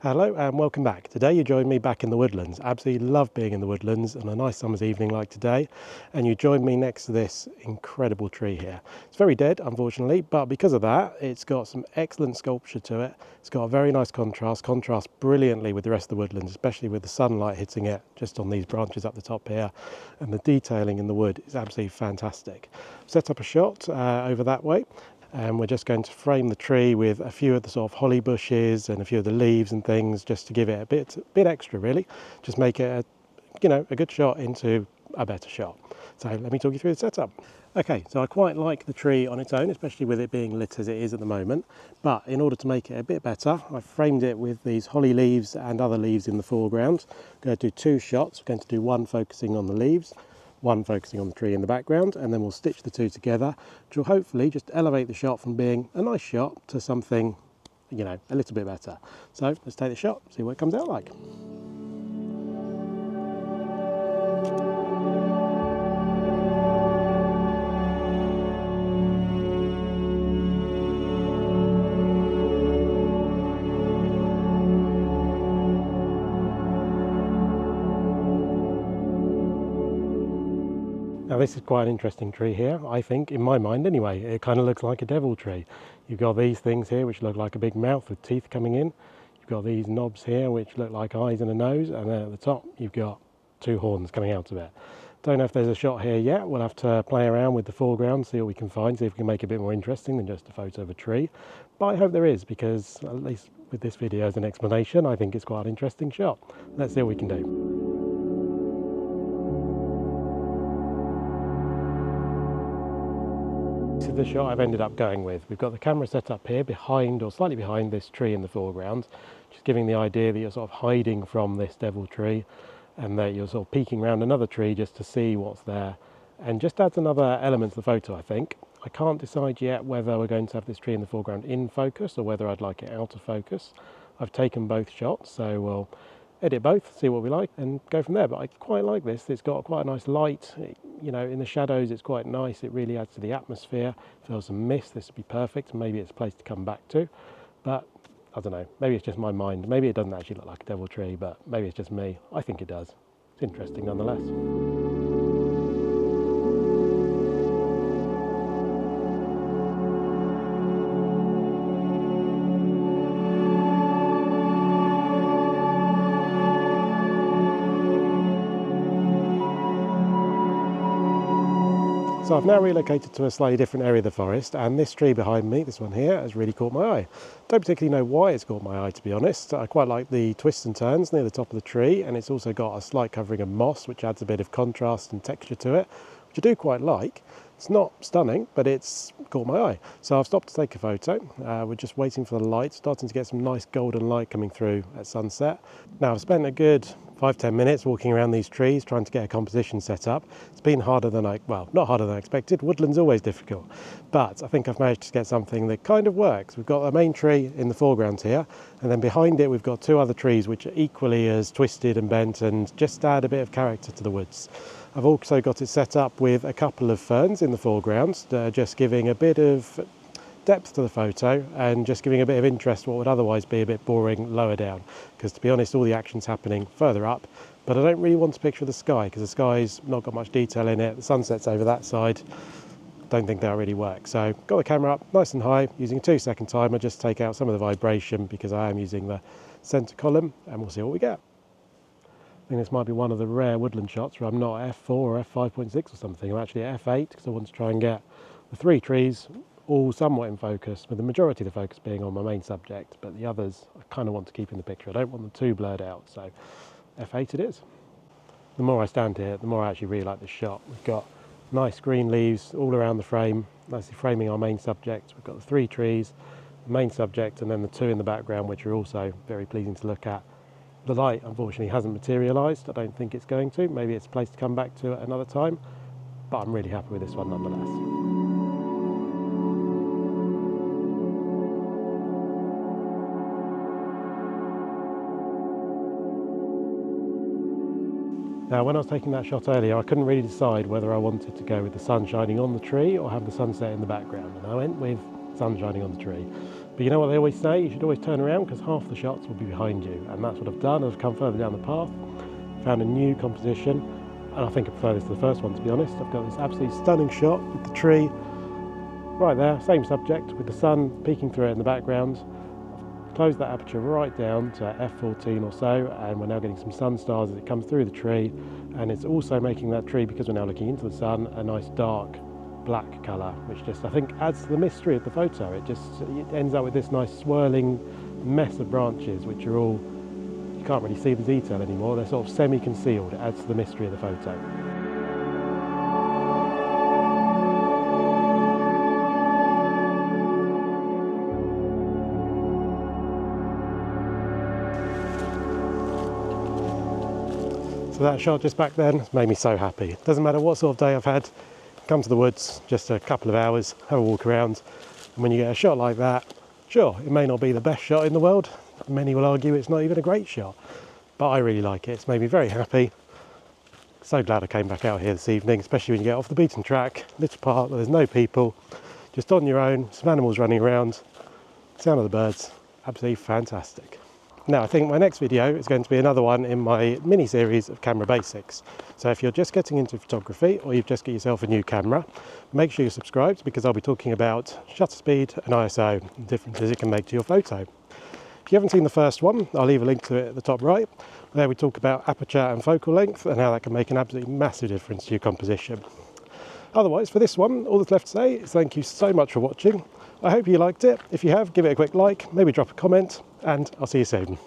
Hello and welcome back. Today you join me back in the woodlands. Absolutely love being in the woodlands on a nice summer's evening like today, and you join me next to this incredible tree here. It's very dead, unfortunately, but because of that it's got some excellent sculpture to it. It's got a very nice contrasts brilliantly with the rest of the woodlands, especially with the sunlight hitting it just on these branches up the top here, and the detailing in the wood is absolutely fantastic. Set up a shot over that way, and we're just going to frame the tree with a few of the sort of holly bushes and a few of the leaves and things, just to give it a bit extra, really. Just make it a good shot into a better shot. So let me talk you through the setup. Okay, so I quite like the tree on its own, especially with it being lit as it is at the moment, but in order to make it a bit better, I've framed it with these holly leaves and other leaves in the foreground. I'm going to do two shots. We're going to do one focusing on the leaves, one focusing on the tree in the background, and then we'll stitch the two together, which will hopefully just elevate the shot from being a nice shot to something, a little bit better. So let's take the shot, see what it comes out like. Now this is quite an interesting tree here, I think, in my mind anyway. It kind of looks like a devil tree. You've got these things here which look like a big mouth with teeth coming in. You've got these knobs here which look like eyes and a nose, and then at the top you've got two horns coming out of it. Don't know if there's a shot here yet. We'll have to play around with the foreground, see what we can find, see if we can make it a bit more interesting than just a photo of a tree. But I hope there is, because at least with this video as an explanation, I think it's quite an interesting shot. Let's see what we can do. This is the shot I've ended up going with. We've got the camera set up here behind, or slightly behind, this tree in the foreground, just giving the idea that you're sort of hiding from this devil tree and that you're sort of peeking around another tree just to see what's there, and just adds another element to the photo, I think. I can't decide yet whether we're going to have this tree in the foreground in focus or whether I'd like it out of focus. I've taken both shots, so we'll edit both, see what we like, and go from there. But I quite like this. It's got quite a nice light, in the shadows it's quite nice. It really adds to the atmosphere. If there was some mist, this would be perfect. Maybe it's a place to come back to, but I don't know, maybe it's just my mind. Maybe it doesn't actually look like a devil tree, but maybe it's just me. I think it does. It's interesting nonetheless. So I've now relocated to a slightly different area of the forest, and this tree behind me, this one here, has really caught my eye. Don't particularly know why it's caught my eye, to be honest. I quite like the twists and turns near the top of the tree, and it's also got a slight covering of moss, which adds a bit of contrast and texture to it, which I do quite like. It's not stunning, but it's caught my eye. So I've stopped to take a photo. We're just waiting for the light, starting to get some nice golden light coming through at sunset. Now I've spent a good 5-10 minutes walking around these trees trying to get a composition set up. It's been harder than not harder than I expected. Woodland's always difficult, but I think I've managed to get something that kind of works. We've got a main tree in the foreground here, and then behind it we've got two other trees which are equally as twisted and bent and just add a bit of character to the woods. I've also got it set up with a couple of ferns in the foreground, just giving a bit of depth to the photo and just giving a bit of interest to what would otherwise be a bit boring lower down, because to be honest all the action's happening further up, but I don't really want to picture the sky because the sky's not got much detail in it. The sunset's over that side. Don't think that'll really work. So got the camera up nice and high using a 2-second timer, just take out some of the vibration because I am using the center column, and we'll see what we get. I think this might be one of the rare woodland shots where I'm not at f4 or f5.6 or something. I'm actually at f8 because I want to try and get the three trees all somewhat in focus, with the majority of the focus being on my main subject, but the others I kind of want to keep in the picture. I don't want them too blurred out, so f8 it is. The more I stand here, the more I actually really like this shot. We've got nice green leaves all around the frame, nicely framing our main subject. We've got the three trees, the main subject, and then the two in the background, which are also very pleasing to look at. The light unfortunately hasn't materialised. I don't think it's going to. Maybe it's a place to come back to at another time, but I'm really happy with this one nonetheless. Now when I was taking that shot earlier, I couldn't really decide whether I wanted to go with the sun shining on the tree or have the sunset in the background, and I went with sun shining on the tree. But you know what they always say? You should always turn around because half the shots will be behind you. And that's what I've done. I've come further down the path, found a new composition, and I think I prefer this to the first one, to be honest. I've got this absolutely stunning shot with the tree right there, same subject, with the sun peeking through it in the background. I've closed that aperture right down to f14 or so, and we're now getting some sun stars as it comes through the tree, and it's also making that tree, because we're now looking into the sun, a nice dark black colour, which just, I think, adds to the mystery of the photo. It ends up with this nice swirling mess of branches, which are all, you can't really see the detail anymore, they're sort of semi-concealed. It adds to the mystery of the photo. So that shot just back then has made me so happy. It doesn't matter what sort of day I've had, come to the woods, just a couple of hours, have a walk around, and when you get a shot like that, sure, it may not be the best shot in the world, many will argue it's not even a great shot, but I really like it. It's made me very happy. So glad I came back out here this evening, especially when you get off the beaten track, little park where there's no people, just on your own, some animals running around, sound of the birds, absolutely fantastic. Now, I think my next video is going to be another one in my mini-series of camera basics. So if you're just getting into photography, or you've just got yourself a new camera, make sure you're subscribed, because I'll be talking about shutter speed and ISO, and differences it can make to your photo. If you haven't seen the first one, I'll leave a link to it at the top right. There we talk about aperture and focal length, and how that can make an absolutely massive difference to your composition. Otherwise, for this one, all that's left to say is thank you so much for watching. I hope you liked it. If you have, give it a quick like, maybe drop a comment, and I'll see you soon.